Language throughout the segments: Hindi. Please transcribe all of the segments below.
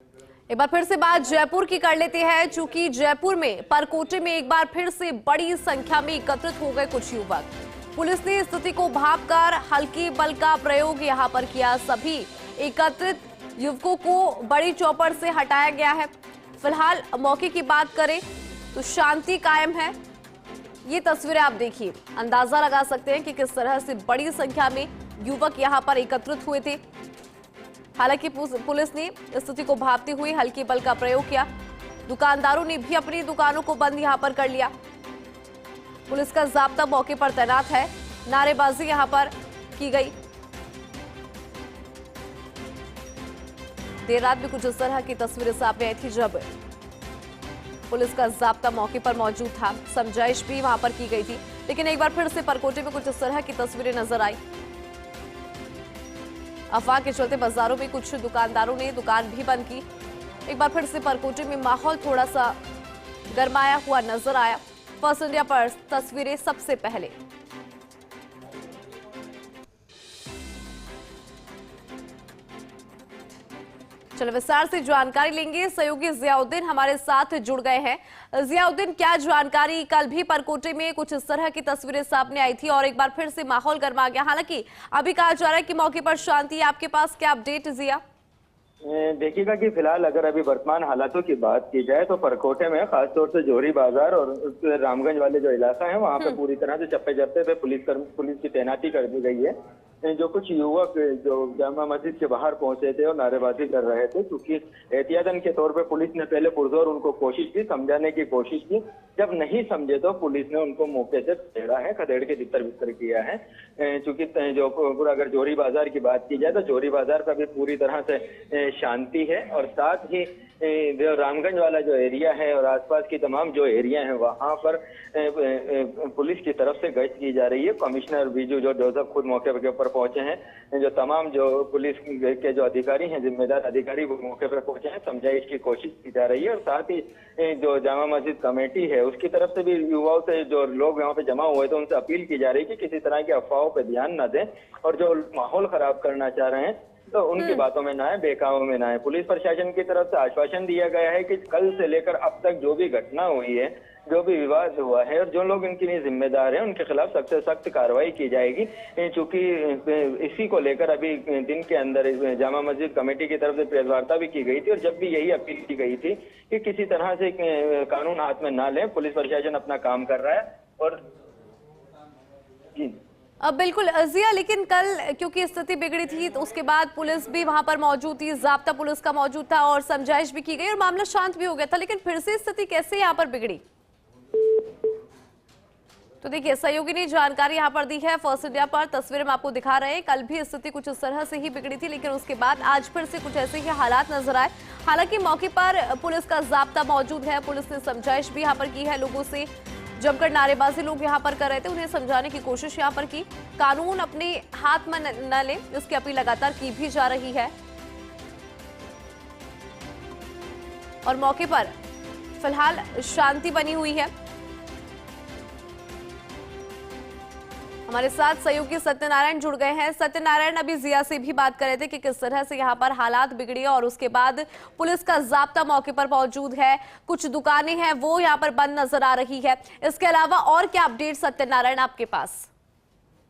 एक बार फिर से बात जयपुर की कर लेते हैं, चूंकि जयपुर में परकोटे में एक बार फिर से बड़ी संख्या में एकत्रित हो गए कुछ युवक। पुलिस ने स्थिति को भांपकर हल्के बल का प्रयोग यहां पर किया। सभी एकत्रित युवकों को बड़ी चौपड़ से हटाया गया है। फिलहाल मौके की बात करें तो शांति कायम है। ये तस्वीरें आप देखिए, अंदाजा लगा सकते हैं कि किस तरह से बड़ी संख्या में युवक यहां पर एकत्रित हुए थे। हालांकि पुलिस ने स्थिति को भांपते हुए हल्के बल का प्रयोग किया। दुकानदारों ने भी अपनी दुकानों को बंद यहां पर कर लिया। पुलिस का जाब्ता मौके पर तैनात है। नारेबाजी यहां पर की गई। देर रात भी कुछ इस तरह की तस्वीरें सामने आई थी जब पुलिस का जाब्ता मौके पर मौजूद था। समझाइश भी वहां पर की गई थी, लेकिन एक बार फिर से परकोटे में कुछ इस तरह की तस्वीरें नजर आई। अफवाह के चलते बाजारों में कुछ दुकानदारों ने दुकान भी बंद की। एक बार फिर से परकोटे में माहौल थोड़ा सा गरमाया हुआ नजर आया। फर्स्ट इंडिया पर तस्वीरें सबसे पहले। चलो विस्तार से जानकारी लेंगे। सहयोगी जियाउद्दीन हमारे साथ जुड़ गए हैं। जियाउद्दीन, क्या जानकारी? कल भी परकोटे में कुछ इस तरह की तस्वीरें सामने आई थी और एक बार फिर से माहौल गर्मा गया। हालांकि अभी कहा जा रहा है कि मौके पर शांति है। आपके पास क्या अपडेट जिया? देखिएगा कि फिलहाल अगर अभी वर्तमान हालातों की बात की जाए तो परकोटे में खासतौर से जोहरी बाजार और रामगंज वाले जो इलाका है वहाँ पे पूरी तरह से चप्पे चप्पे पे पुलिस की तैनाती कर दी गई है। जो कुछ युवक जो जामा मस्जिद के बाहर पहुंचे थे और नारेबाजी कर रहे थे, क्योंकि एहतियातन के तौर पे पुलिस ने पहले पुरजोर उनको कोशिश की, समझाने की कोशिश की। जब नहीं समझे तो पुलिस ने उनको मौके से खदेड़ा है, खदेड़ के तितर बितर किया है। चूंकि जो पूरा अगर जोहरी बाजार की बात की जाए तो जोहरी बाजार का भी पूरी तरह से शांति है और साथ ही जो रामगंज वाला जो एरिया है और आसपास की तमाम जो एरिया है वहां पर पुलिस की तरफ से गश्त की जा रही है। कमिश्नर बीजू जो जोसेफ खुद मौके के ऊपर पहुंचे हैं। जो तमाम जो पुलिस के जो अधिकारी हैं, जिम्मेदार अधिकारी, वो मौके पर पहुंचे हैं। समझाइश की कोशिश की जा रही है और साथ ही जो जामा मस्जिद कमेटी है उसकी तरफ से भी युवाओं से जो लोग यहाँ पे जमा हुए थे उनसे अपील की जा रही है कि किसी तरह की अफवाहों पर ध्यान न दें और जो माहौल खराब करना चाह रहे हैं तो उनकी बातों में ना आए, बेकामों में ना आए। पुलिस प्रशासन की तरफ से आश्वासन दिया गया है कि कल से लेकर अब तक जो भी घटना हुई है, जो भी विवाद हुआ है और जो लोग इनके लिए जिम्मेदार हैं उनके खिलाफ सख्त से सख्त कार्रवाई की जाएगी। चूंकि इसी को लेकर अभी दिन के अंदर जामा मस्जिद कमेटी की तरफ से प्रेस वार्ता भी की गई थी और जब भी यही अपील की गई थी कि किसी तरह से कानून हाथ में ना लें। पुलिस प्रशासन अपना काम कर रहा है और जी अब बिल्कुल जिया, लेकिन कल क्योंकि स्थिति बिगड़ी थी तो उसके बाद पुलिस भी वहां पर मौजूद थी, जाब्ता पुलिस का मौजूद था और समझाइश भी की गई और मामला शांत भी हो गया था, लेकिन फिर से स्थिति कैसे यहां पर बिगड़ी? तो देखिए, सहयोगी ने जानकारी यहां पर दी है। फर्स्ट इंडिया पर तस्वीरें हम आपको दिखा रहे हैं। कल भी स्थिति कुछ इस तरह से ही बिगड़ी थी, लेकिन उसके बाद आज फिर से कुछ ऐसे ही हालात नजर आए। हालांकि मौके पर पुलिस का जाब्ता मौजूद है। पुलिस ने समझाइश भी यहाँ पर की है। लोगों से जमकर नारेबाजी लोग यहाँ पर कर रहे थे, उन्हें समझाने की कोशिश यहाँ पर की। कानून अपने हाथ में न ले, इसकी अपील लगातार की भी जा रही है और मौके पर फिलहाल शांति बनी हुई है। हमारे साथ सहयोगी सत्यनारायण जुड़ गए हैं। सत्यनारायण, अभी जिया से भी बात कर रहे थे कि किस तरह से यहाँ पर हालात बिगड़े और उसके बाद पुलिस का जाब्ता मौके पर मौजूद है। कुछ दुकानें हैं वो यहाँ पर बंद नजर आ रही है। इसके अलावा और क्या अपडेट सत्यनारायण आपके पास?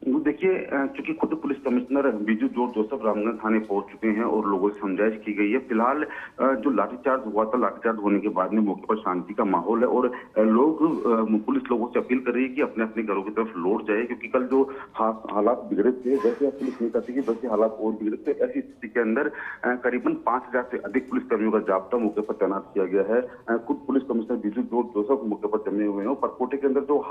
देखिए, चूंकि खुद पुलिस कमिश्नर बीजू जोसेफ रामगंज थाने पहुंच चुके हैं और लोगों से समझाइश की गई है। फिलहाल जो लाठीचार्ज हुआ था, लाठीचार्ज होने के बाद में मौके पर शांति का माहौल है और पुलिस लोगों से अपील कर रही है कि अपने अपने घरों की तरफ लौट जाए, क्योंकि कल जो हालात बिगड़े थे वैसे पुलिस नहीं चाहती कि वैसे हालात और बिगड़े थे। ऐसी स्थिति के अंदर करीबन 5000 से अधिक पुलिसकर्मियों का जाब्ता मौके पर तैनात किया गया है। खुद पुलिस कमिश्नर बीजू जोसेफ मौके पर जमे हुए हैं। परकोटे के अंदर जो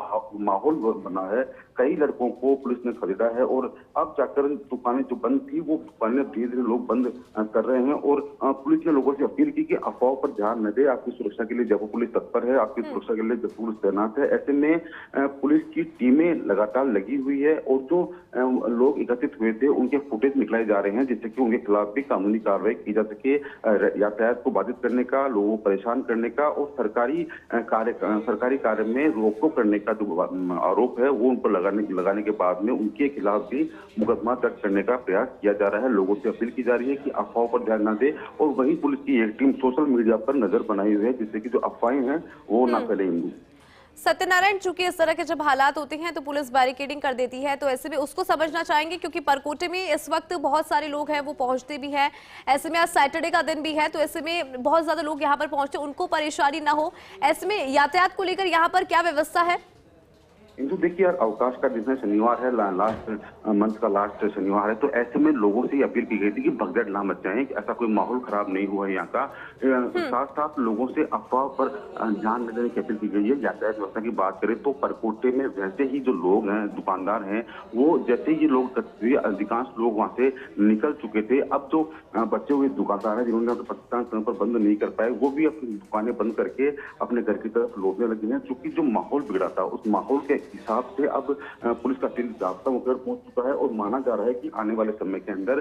माहौल बना है, कई लड़कों को पुलिस ने खरीदा है और अब जाकर दुकानें जो बंद थी वो दुकानें धीरे धीरे लोग बंद कर रहे हैं और पुलिस ने लोगों से अपील की कि अफवाहों पर ध्यान न दे। आपकी सुरक्षा के लिए जयपुर पुलिस तत्पर है, आपकी सुरक्षा के लिए जयपुर पुलिस तैनात है। ऐसे में पुलिस की टीमें लगातार लगी हुई है और जो लोग एकत्रित हुए थे उनके फुटेज निकलाए जा रहे हैं, जिससे कि उनके खिलाफ भी कानूनी कार्रवाई की जा सके। यातायात को बाधित करने का, लोगों को परेशान करने का और सरकारी कार्य में रोक टोक करने का जो आरोप है वो उन पर लगाने के बाद में उनके खिलाफ भी मुकदमा दर्ज करने का प्रयास किया जा रहा है। लोगों से अपील की जा रही है कि अफवाहों पर ध्यान न दे और वहीं पुलिस की एक टीम सोशल मीडिया पर नजर बनाई हुई है जिससे कि जो अफवाहें हैं वो ना फैलेंगी। सत्यनारायण, चूंकि इस तरह के जब हालात होते हैं तो पुलिस बैरिकेडिंग कर देती है, तो ऐसे में उसको समझना चाहेंगे क्योंकि परकोटे में इस वक्त बहुत सारे लोग हैं वो पहुंचते भी हैं। ऐसे में आज सैटरडे का दिन भी है, तो ऐसे में बहुत ज्यादा लोग यहाँ पर पहुंचते, उनको परेशानी ना हो, ऐसे में यातायात को लेकर यहाँ पर क्या व्यवस्था है? इंदु देखिए यार, अवकाश का दिन है, शनिवार है, लास्ट मंथ का लास्ट शनिवार है, तो ऐसे में लोगों से अपील की गई थी कि भगदड़ ना मच जाए, कि ऐसा कोई माहौल खराब नहीं हुआ है यहाँ का। साथ साथ लोगों से अफवाह पर ध्यान न देने की अपील की गई है। यातायात व्यवस्था की बात करें तो परकोटे में वैसे ही जो लोग हैं, दुकानदार हैं, वो जैसे ही लोग अधिकांश लोग वहां से निकल चुके थे। अब जो बचे हुए दुकानदार हैं जिन्होंने अपने प्रतिष्ठान समय पर बंद नहीं कर पाए, वो भी अपनी दुकानें बंद करके अपने घर की तरफ लौटने लगे हैं। चूंकि जो माहौल बिगड़ा था उस माहौल के हिसाब से अब पुलिस का टीम जाब्ता मुकर पहुंच चुका है और माना जा रहा है कि आने वाले समय के अंदर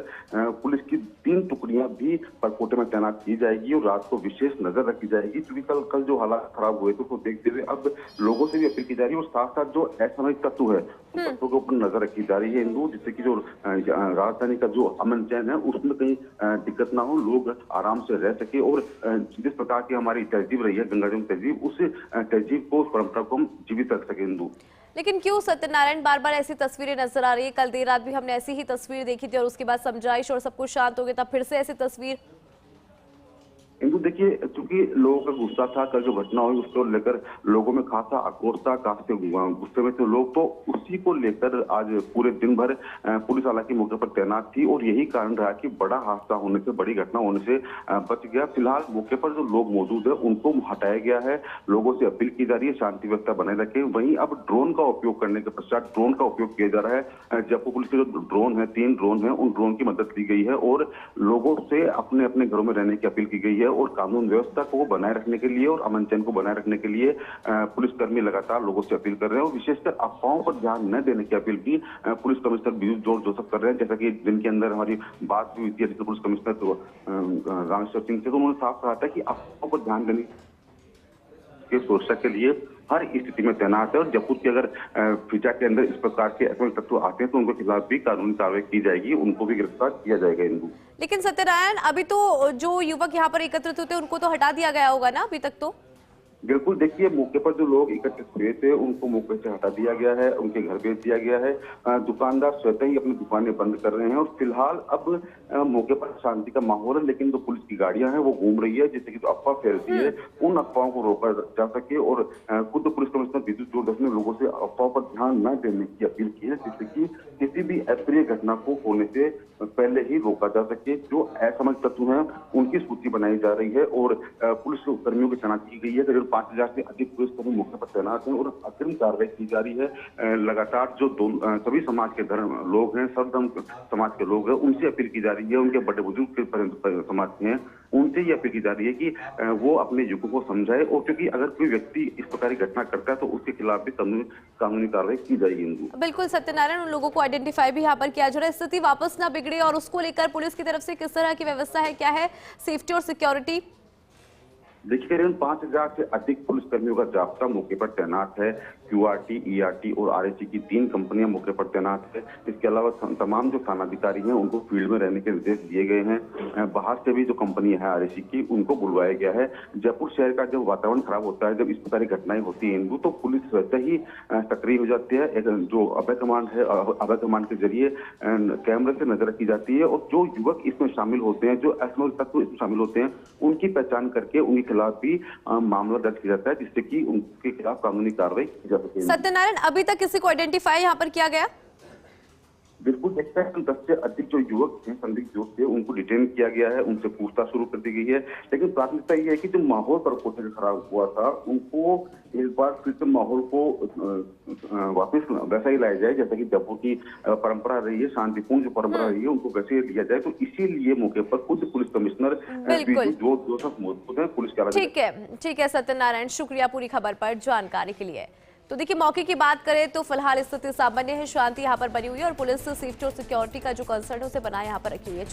पुलिस की 3 टुकड़ियां भी परकोटे में तैनात की जाएगी और रात को विशेष नजर रखी जाएगी। क्योंकि कल जो हालात खराब हुए थे उसको देखते हुए अब लोगों से भी अपील की जा रही है और साथ साथ जो असामयिक तत्व है उन तत्वों के ऊपर नजर रखी जा रही है इंदु, जिससे कि जो राजधानी का जो अमन चैन है उसमें कहीं दिक्कत ना हो, लोग आराम से रह सके और जिस प्रकार की हमारी तहजीब रही है, गंगा जमुनी तहजीब, उस तहजीब को, उस परंपरा को हम जीवित रख सके इंदु। लेकिन क्यों सत्यनारायण बार बार ऐसी तस्वीरें नजर आ रही है? कल देर रात भी हमने ऐसी ही तस्वीर देखी थी और उसके बाद समझाइश और सब कुछ शांत हो गया, तब फिर से ऐसी तस्वीर। इंदु देखिए, चूंकि लोगों का गुस्सा था, कल जो घटना हुई उसको लेकर लोगों में खासा आक्रोश था, काफी गुस्से में थे लोग, तो उसी को लेकर आज पूरे दिन भर पुलिस हालांकि मौके पर तैनात थी और यही कारण रहा कि बड़ा हादसा होने से, बड़ी घटना होने से बच गया। फिलहाल मौके पर जो लोग मौजूद है उनको हटाया गया है। लोगों से अपील की जा रही है शांति व्यवस्था बनाए रखें। वहीं अब ड्रोन का उपयोग करने के पश्चात ड्रोन का उपयोग किया जा रहा है। जयपुर पुलिस के जो ड्रोन है, 3 ड्रोन है, उन ड्रोन की मदद ली गई है और लोगों से अपने अपने घरों में रहने की अपील की गई है और कानून व्यवस्था को बनाए रखने के लिए और अमन चैन को बनाए रखने के लिए पुलिसकर्मी लगातार लोगों से अपील कर रहे हैं और विशेषकर अफवाहों पर ध्यान न देने की अपील भी police commissioner Biju George Joseph कर रहे हैं। जैसा कि दिन के अंदर हमारी बात हुई थी पुलिस कमिश्नर रामेश्वर सिंह से, तो उन्होंने साफ कहा था कि अफवाहों पर ध्यान देने की सुरक्षा के लिए हर स्थिति में तैनात है और जयपुर की अगर फिजा के अंदर इस प्रकार के असामयिक तत्व आते हैं तो उनके खिलाफ भी कानूनी कार्रवाई की जाएगी, उनको भी गिरफ्तार किया जाएगा इंदु। लेकिन सत्यनारायण, अभी तो जो युवक यहाँ पर एकत्रित होते हैं उनको तो हटा दिया गया होगा ना अभी तक? तो बिल्कुल, देखिए मौके पर जो लोग एकत्रित हुए थे उनको मौके से हटा दिया गया है, उनके घर भेज दिया गया है। दुकानदार स्वतः ही अपनी दुकानें बंद कर रहे हैं और फिलहाल अब मौके पर शांति का माहौल है, लेकिन जो पुलिस की गाड़ियां हैं वो घूम रही है जिससे कि जो अफवाह फैलती है उन अफवाहों को रोका जा सके और खुद पुलिस कमिश्नर बीजू जॉर्ज ने लोगों से अफवाह पर ध्यान न देने की अपील की है, जिससे कि किसी भी अप्रिय घटना को होने से पहले ही रोका जा सके। जो असामयिक तत्व हैं उनकी सूची बनाई जा रही है और पुलिस कर्मियों की तैनाती की गई है। करीब 5000 से अधिक पुलिसकर्मी मौके पर तैनात हैं और अग्रिम कार्रवाई की जा रही है। लगातार जो सभी समाज के धर्म लोग हैं, सर्वधर्म समाज के लोग हैं, उनसे अपील की जा रही है, उनके बड़े बुजुर्ग के समाज के हैं, उनसे ये अपील की जा रही है कि वो अपने युवकों को समझाए और क्योंकि अगर कोई व्यक्ति इस प्रकार की घटना करता है तो उसके खिलाफ भी कानूनी कार्रवाई की जाएगी। बिल्कुल सत्यनारायण, उन लोगों को आइडेंटिफाई भी यहाँ पर किया जा रहा है, स्थिति वापस ना बिगड़े और उसको लेकर पुलिस की तरफ से किस तरह की व्यवस्था है, क्या है सेफ्टी और सिक्योरिटी? देखिए करीब 5000 से अधिक पुलिसकर्मियों का जाब्ता मौके पर तैनात है। क्यूआरटी, ईआरटी और आरएसी की 3 कंपनियां मौके पर तैनात है। इसके अलावा तमाम जो थानाधिकारी हैं उनको फील्ड में रहने के निर्देश दिए गए हैं। बाहर से भी जो कंपनी है आरएसी की, उनको बुलवाया गया है। जयपुर शहर का जब वातावरण खराब होता है, जब इस प्रकार की घटनाएं होती है इंदु, तो पुलिस स्वतः ही सक्रिय हो जाती है। एक जो अभय कमांड है, अभय कमांड के जरिए कैमरे से नजर रखी जाती है और जो युवक इसमें शामिल होते हैं, जो असामयिक तत्व इसमें शामिल होते हैं, उनकी पहचान करके उनके खिलाफ भी मामला दर्ज किया जाता है जिससे कि उनके खिलाफ कानूनी कार्रवाई की जा सके। सत्यनारायण, अभी तक किसी को आइडेंटिफाई यहाँ पर किया गया? बिल्कुल, देखते हैं 10 से अधिक जो युवक हैं, संदिग्ध युवक थे, उनको डिटेन किया गया है, उनसे पूछताछ शुरू कर दी गई है। लेकिन प्राथमिकता ये है कि जो माहौल परकोटे का खराब हुआ था उनको एक बार फिर से माहौल को वापस वैसा ही लाया जाए जैसा कि जयपुर की परंपरा रही है, शांतिपूर्ण जो परंपरा रही है उनको वैसे ही लिया जाए। तो इसीलिए मौके पर खुद पुलिस कमिश्नर बीजू जोसेफ मौजूद है। पुलिस के ठीक है सत्यनारायण, शुक्रिया पूरी खबर पर जानकारी के लिए। तो देखिए, मौके की बात करें तो फिलहाल स्थिति सामान्य है, शांति यहाँ पर बनी हुई है और पुलिस सेफ्टी और सिक्योरिटी का जो कंसर्न है उसे बनाए यहाँ पर रखी हुई है।